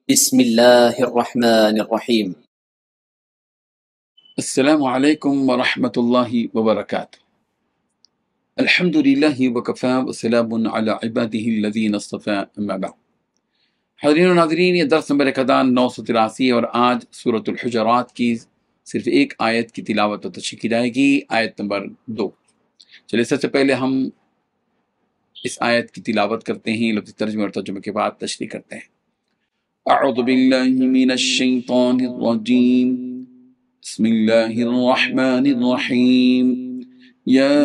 بسم الله الرحمن الرحيم. السلام علیکم ورحمۃ اللہ وبرکاتہ۔ الحمد للہ وکفا وسلام علی عبادہ الذین اصطفى اما بعد۔ حاضرین و ناظرین، یہ درس نمبر 983 اور آج سورۃ الحجرات کی صرف ایک آیت کی تلاوت و تشریح کی جائے گی، آیت نمبر 2۔ چلیے سب سے پہلے ہم اس آیت کی تلاوت کرتے ہیں، لفظی ترجمے اور ترجمے کے بعد تشریح کرتے ہیں۔ اعوذ باللہ من الشیطان الرجیم، بسم اللہ الرحمن الرحیم۔ يا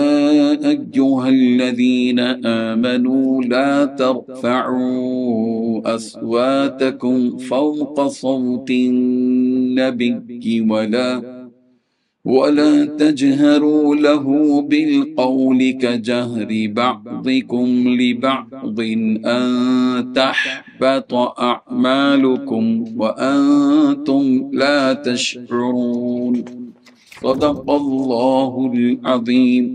أيها الذين آمنوا لا ترفعوا أصواتكم فوق صوت النبي ولا تجهروا له بالقول كجهر بعضكم لبعض أن تحبط أعمالكم وأنتم لا تشعرون۔ صدق اللہ العظیم۔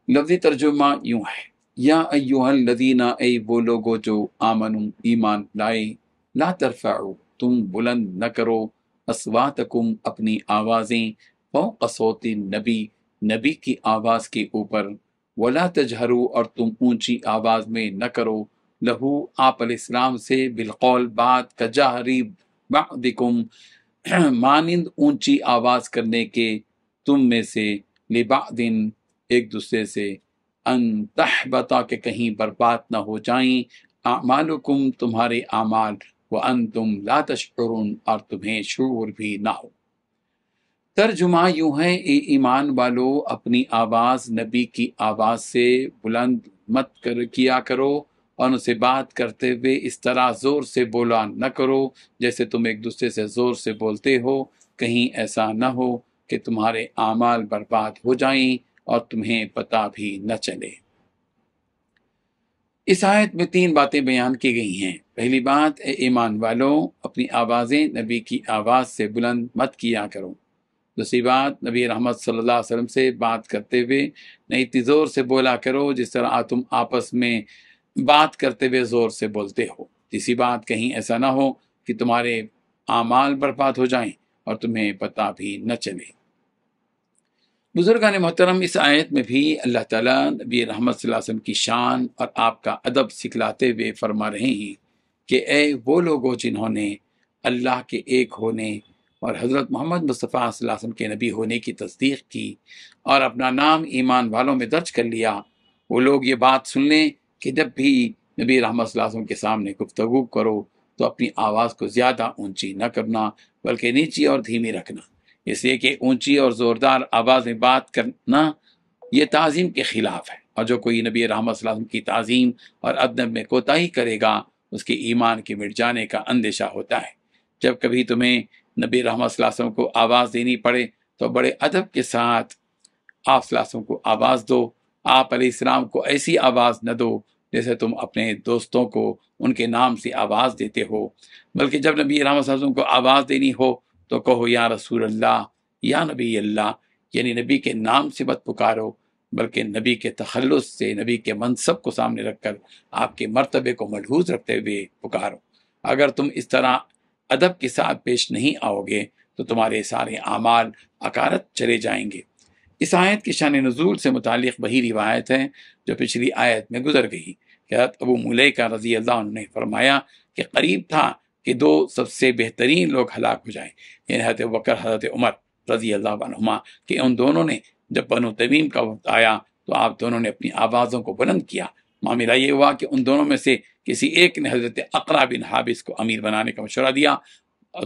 لفظی ترجمہ یوں ہے، یا ایہا الذین، اے وہ لوگو جو آمنو ایمان لائے، لا ترفعوا تم بلند نہ کرو، اصواتکم اپنی آوازیں، فوق صوت النبی نبی کی آواز کے اوپر، ولا تجہروا اور تم اونچی آواز میں نہ کرو، لہو آپ علیہ السلام سے، بالقول بات، کجہری بعضکم مانند اونچی آواز کرنے کے تم میں سے، لبعض ایک دوسرے سے، ان تحبطا کہ کہیں برباد نہ ہو جائیں، اعمالکم تمہارے اعمال، وانتم لا تشعرون اور تمہیں شعور بھی نہ ہو۔ ترجمہ یوں ہے، اے ایمان والو اپنی آواز نبی کی آواز سے بلند مت کیا کرو، اور ان سے بات کرتے ہوئے اس طرح زور سے بولا نہ کرو جیسے تم ایک دوسرے سے زور سے بولتے ہو، کہیں ایسا نہ ہو کہ تمہارے اعمال برباد ہو جائیں اور تمہیں پتہ بھی نہ چلے۔ اس آیت میں 3 باتیں بیان کی گئی ہیں۔ پہلی بات، اے ایمان والو اپنی آوازیں نبی کی آواز سے بلند مت کیا کرو۔ دوسری بات، نبی رحمت صلی اللہ علیہ وسلم سے بات کرتے ہوئے نہ اتنی زور سے بولا کرو جس طرح تم آپس میں بات کرتے ہوئے زور سے بولتے ہو۔ تیسری بات، کہیں ایسا نہ ہو کہ تمہارے اعمال برباد ہو جائیں اور تمہیں پتہ بھی نہ چلے۔ بزرگان محترم، اس آیت میں بھی اللہ تعالیٰ نبی رحمت صلی اللہ علیہ وسلم کی شان اور آپ کا ادب سکھلاتے ہوئے فرما رہے ہیں کہ اے وہ لوگوں جنہوں نے اللہ کے ایک ہونے اور حضرت محمد مصطفیٰ صلی اللہ علیہ وسلم کے نبی ہونے کی تصدیق کی اور اپنا نام ایمان والوں میں درج کر لیا، وہ لوگ یہ بات سن لیں کہ جب بھی نبی رحمت صلی اللہ علیہ وسلم کے سامنے گفتگو کرو تو اپنی آواز کو زیادہ اونچی نہ کرنا بلکہ نیچی اور دھیمی رکھنا، اس لیے کہ اونچی اور زوردار آواز میں بات کرنا یہ تعظیم کے خلاف ہے، اور جو کوئی نبی رحمت صلی اللہ علیہ وسلم کی تعظیم اور ادب میں کوتاہی کرے گا اس کے ایمان کے مٹ جانے کا اندیشہ ہوتا ہے۔ جب کبھی تمہیں نبی رحمت صلی اللہ علیہ وسلم کو آواز دینی پڑے تو بڑے ادب کے ساتھ آپ صلی اللہ علیہ وسلم کو آواز دو۔ آپ علیہ السلام کو ایسی آواز نہ دو جیسے تم اپنے دوستوں کو ان کے نام سے آواز دیتے ہو، بلکہ جب نبی رحمت صلی اللہ علیہ وسلم کو آواز دینی ہو تو کہو یا رسول اللہ، یا نبی اللہ، یعنی نبی کے نام سے مت پکارو بلکہ نبی کے تخلص سے، نبی کے منصب کو سامنے رکھ کر آپ کے مرتبے کو ملحوظ رکھتے ہوئے پکارو۔ اگر تم اس طرح ادب کے ساتھ پیش نہیں آؤ گے تو تمہارے سارے اعمال اکارت چلے جائیں گے۔ اس آیت کی شان نزول سے متعلق وہی روایت ہے جو پچھلی آیت میں گزر گئی کہ حضرت ابو ملیکہ رضی اللہ عنہ نے فرمایا کہ قریب تھا کہ 2 سب سے بہترین لوگ ہلاک ہو جائیں، یعنی حضرت بکر، حضرت عمر رضی اللہ عنہما، کہ ان دونوں نے جب بنو تمیم کا وقت آیا تو آپ دونوں نے اپنی آوازوں کو بلند کیا۔ معاملہ یہ ہوا کہ ان دونوں میں سے کسی ایک نے حضرت اقرع بن حابس کو امیر بنانے کا مشورہ دیا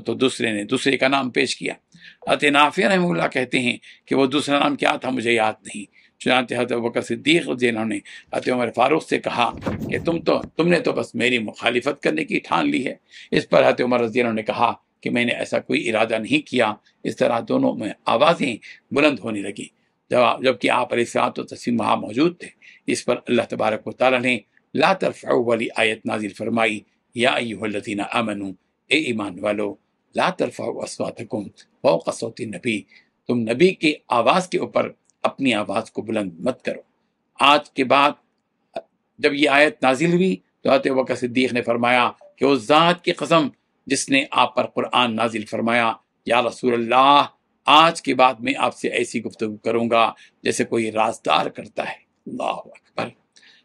تو دوسرے نے دوسرے کا نام پیش کیا۔ حضرت نافع رحمہ اللہ کہتے ہیں کہ وہ دوسرا نام کیا تھا مجھے یاد نہیں، چنانچہ حضرت ابوبکر صدیق رضی اللہ عنہ نے حضرت عمر فاروق سے کہا کہ تم نے تو بس میری مخالفت کرنے کی ٹھان لی ہے۔ اس پر حضرت عمر رضی اللہ عنہ نے کہا کہ میں نے ایسا کوئی ارادہ نہیں کیا۔ اس طرح دونوں میں آوازیں بلند ہونے لگی جبکہ آپ علیہ الصلوۃ والتسلیم وہاں موجود تھے۔ اس پر اللہ تبارک و تعالیٰ نے لا ترفعوا والی آیت نازل فرمائی، یا ایھا الذین آمنوا، اے ایمان والو، لا ترفعوا اصواتکم فوق صوت النبی، تم نبی کی آواز کے اوپر اپنی آواز کو بلند مت کرو۔ آج کے بعد جب یہ آیت نازل ہوئی تو حضرت ابوبکر صدیق نے فرمایا کہ اس ذات کی قسم جس نے آپ پر قرآن نازل فرمایا، یا رسول اللہ آج کے بعد میں آپ سے ایسی گفتگو کروں گا جیسے کوئی رازدار کرتا ہے۔ اللہ اکبر۔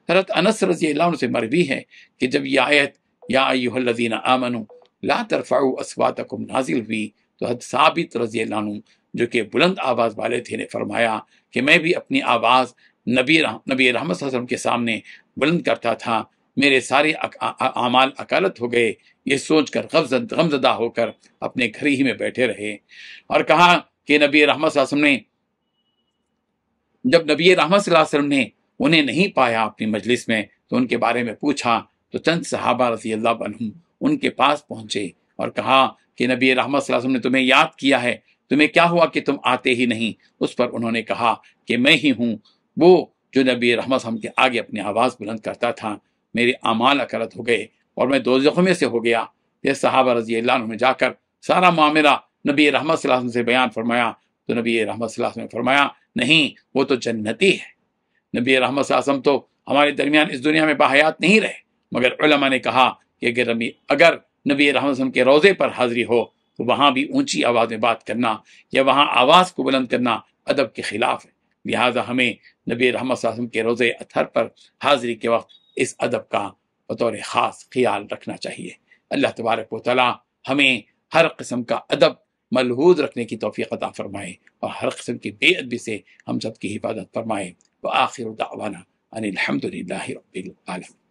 حضرت انس رضی اللہ عنہ سے مروی ہے کہ جب یہ آیت یا ایھا الذین آمنوا لا ترفعوا اصواتکم نازل ہوئی تو حضرت ثابت رضی اللہ عنہ جو کہ بلند آواز والے تھے نے فرمایا کہ میں بھی اپنی آواز نبی رحمت صلی اللہ علیہ وسلم کے سامنے بلند کرتا تھا، میرے سارے اعمال اکالت ہو گئے، یہ سوچ کر غمزدہ ہو کر اپنے گھر ہی میں بیٹھے رہے۔ اور کہا کہ نبی رحمت صلی اللہ علیہ وسلم نے جب نبی رحمت صلی اللہ علیہ وسلم نے انہیں نہیں پایا اپنی مجلس میں تو ان کے بارے میں پوچھا تو چند صحابہ رضی اللہ عنہم ان کے پاس پہنچے اور کہا کہ نبی رحمت صلی اللہ علیہ وسلم نے تمہیں یاد کیا ہے، تمہیں کیا ہوا کہ تم آتے ہی نہیں؟ اس پر انہوں نے کہا کہ میں ہی ہوں وہ جو نبی رحمت صلی اللہ علیہ وسلم کے آگے اپنی آواز بلند کرتا تھا، میرے اعمال اکالت ہو گئے اور میں دوزخ میں سے ہو گیا۔ یہ صحابہ رضی اللہ عنہ نے جا کر سارا معاملہ نبی رحمت صلی اللہ علیہ وسلم سے بیان فرمایا تو نبی رحمت صلی اللہ علیہ وسلم نے فرمایا نہیں، وہ تو جنتی ہے۔ نبی رحمت صلی اللہ علیہ وسلم تو ہمارے درمیان اس دنیا میں باحیات نہیں رہے، مگر علماء نے کہا کہ اگر نبی رحمت صلی اللہ علیہ وسلم کے روضے پر حاضری ہو تو وہاں بھی اونچی آواز میں بات کرنا یا وہاں آواز کو بلند کرنا ادب کے خلاف ہے، لہٰذا ہمیں نبی رحمت صلی اللہ علیہ وسلم کے روضے اطہر پر حاضری کے وقت اس ادب کا بطور خاص خیال رکھنا چاہیے۔ اللہ تبارک و تعالی ہمیں ہر قسم کا ادب ملحوظ رکھنے کی توفیق عطا فرمائے اور ہر قسم کی بے ادبی سے ہم سب کی حفاظت فرمائے۔ وآخر دعوانا ان الحمد للہ رب العالمین۔